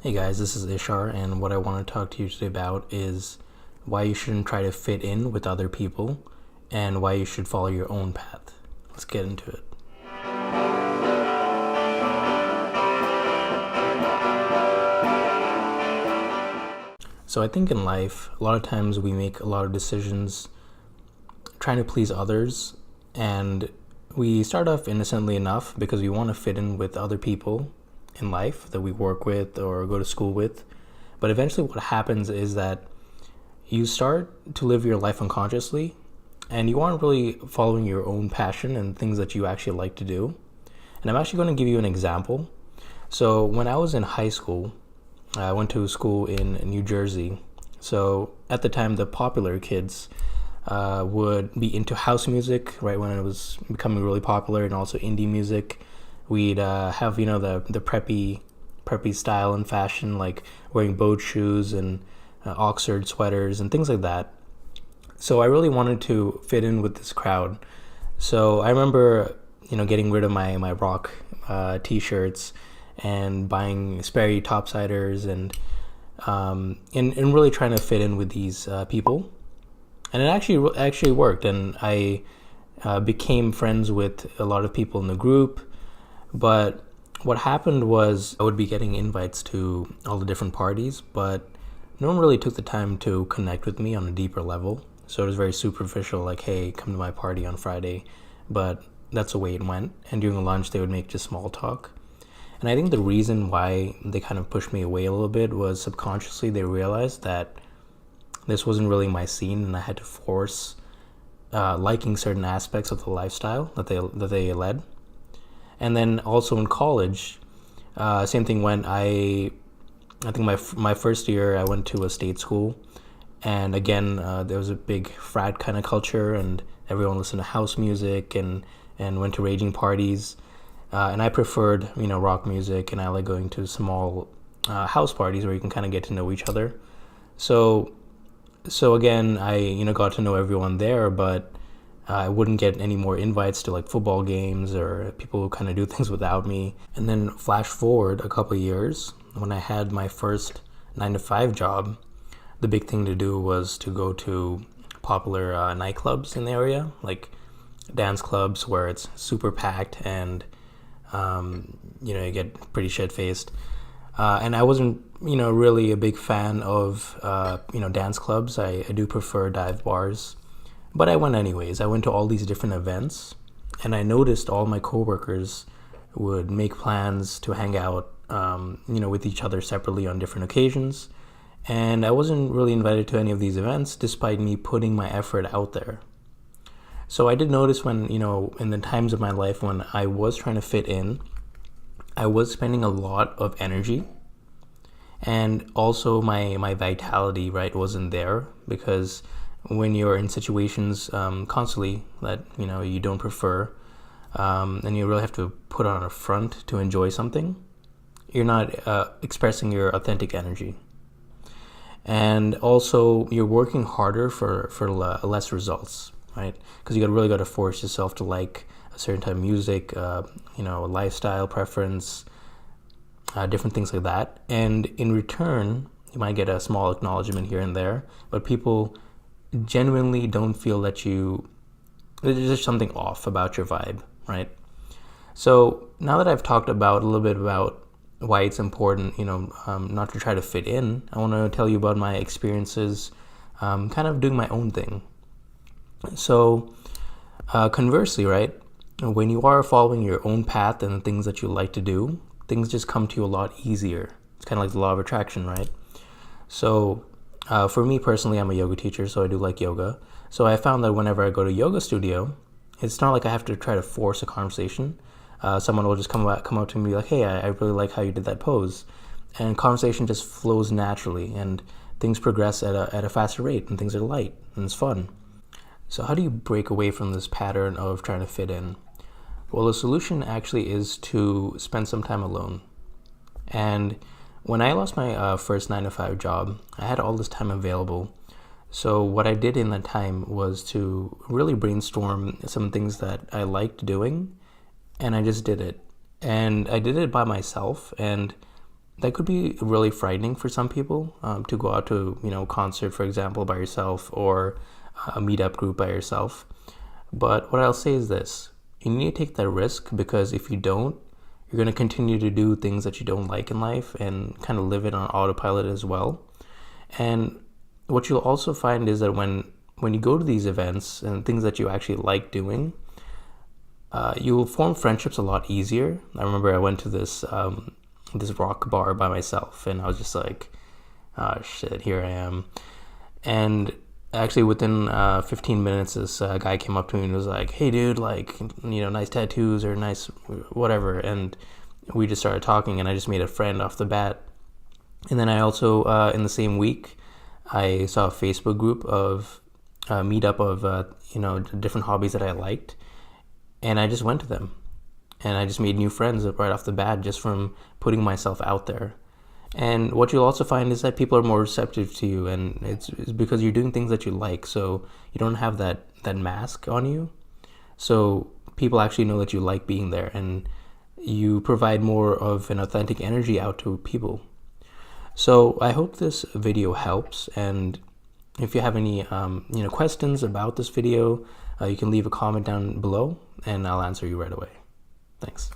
Hey guys, this is Ishar, and what I want to talk to you today about is why you shouldn't try to fit in with other people and why you should follow your own path. Let's get into it. So, I think in life, a lot of times we make a lot of decisions trying to please others, and we start off innocently enough because we want to fit in with other people in life that we work with or go to school with. But eventually, what happens is that you start to live your life unconsciously and you aren't really following your own passion and things that you actually like to do. And I'm actually going to give you an example. So, when I was in high school, I went to school in New Jersey. So, at the time, the popular kids would be into house music right when it was becoming really popular, and also indie music. We'd have the preppy style and fashion, like wearing boat shoes and Oxford sweaters and things like that. So I really wanted to fit in with this crowd. So I remember getting rid of my rock t-shirts and buying Sperry topsiders and really trying to fit in with these people. And it actually worked, and I became friends with a lot of people in the group. But what happened was I would be getting invites to all the different parties, but no one really took the time to connect with me on a deeper level. So it was very superficial, like, hey, come to my party on Friday. But that's the way it went. And during lunch, they would make just small talk. And I think the reason why they kind of pushed me away a little bit was subconsciously they realized that this wasn't really my scene, and I had to force liking certain aspects of the lifestyle that they led. And then also in college, same thing went. I think my first year I went to a state school, and again there was a big frat kind of culture, and everyone listened to house music and went to raging parties. And I preferred rock music, and I like going to small house parties where you can kind of get to know each other. So again, I got to know everyone there, but I wouldn't get any more invites to like football games or people who kind of do things without me. And then flash forward a couple of years, when I had my first 9 to 5 job, the big thing to do was to go to popular nightclubs in the area, like dance clubs where it's super packed and you get pretty shit faced. And I wasn't really a big fan of dance clubs. I do prefer dive bars. But I went anyways. I went to all these different events, and I noticed all my coworkers would make plans to hang out, with each other separately on different occasions. And I wasn't really invited to any of these events, despite me putting my effort out there. So I did notice when, in the times of my life when I was trying to fit in, I was spending a lot of energy, and also my vitality, right, wasn't there, because when you're in situations constantly that you don't prefer, and you really have to put on a front to enjoy something, you're not expressing your authentic energy. And also you're working harder for less results, right? Because you really got to force yourself to like a certain type of music, lifestyle preference, different things like that. And in return, you might get a small acknowledgement here and there, but people genuinely don't feel that there's just something off about your vibe, right? So now that I've talked about a little bit about why it's important, not to try to fit in, I want to tell you about my experiences kind of doing my own thing. So conversely, right, when you are following your own path and the things that you like to do, things just come to you a lot easier. It's kind of like the law of attraction, right? So for me personally, I'm a yoga teacher, so I do like yoga. So I found that whenever I go to yoga studio, it's not like I have to try to force a conversation. Someone will just come up to me and be like, hey, I really like how you did that pose. And conversation just flows naturally, and things progress at a faster rate, and things are light, and it's fun. So how do you break away from this pattern of trying to fit in? Well, the solution actually is to spend some time alone. And when I lost my first 9 to 5 job, I had all this time available. So what I did in that time was to really brainstorm some things that I liked doing, and I just did it. And I did it by myself, and that could be really frightening for some people, to go out to, a concert, for example, by yourself, or a meetup group by yourself. But what I'll say is this: you need to take that risk, because if you don't, you're going to continue to do things that you don't like in life and kind of live it on autopilot as well. And what you'll also find is that when you go to these events and things that you actually like doing, you'll form friendships a lot easier. I remember I went to this rock bar by myself, and I was just like, oh shit, here I am. And actually within 15 minutes, this guy came up to me and was like, hey dude, like, nice tattoos, or nice whatever. And we just started talking, and I just made a friend off the bat. And then I also, in the same week, I saw a Facebook group of meetup of different hobbies that I liked, and I just went to them, and I just made new friends right off the bat just from putting myself out there. And what you'll also find is that people are more receptive to you, and it's because you're doing things that you like, so you don't have that mask on you. So people actually know that you like being there, and you provide more of an authentic energy out to people. So I hope this video helps, and if you have any questions about this video, you can leave a comment down below, and I'll answer you right away. Thanks.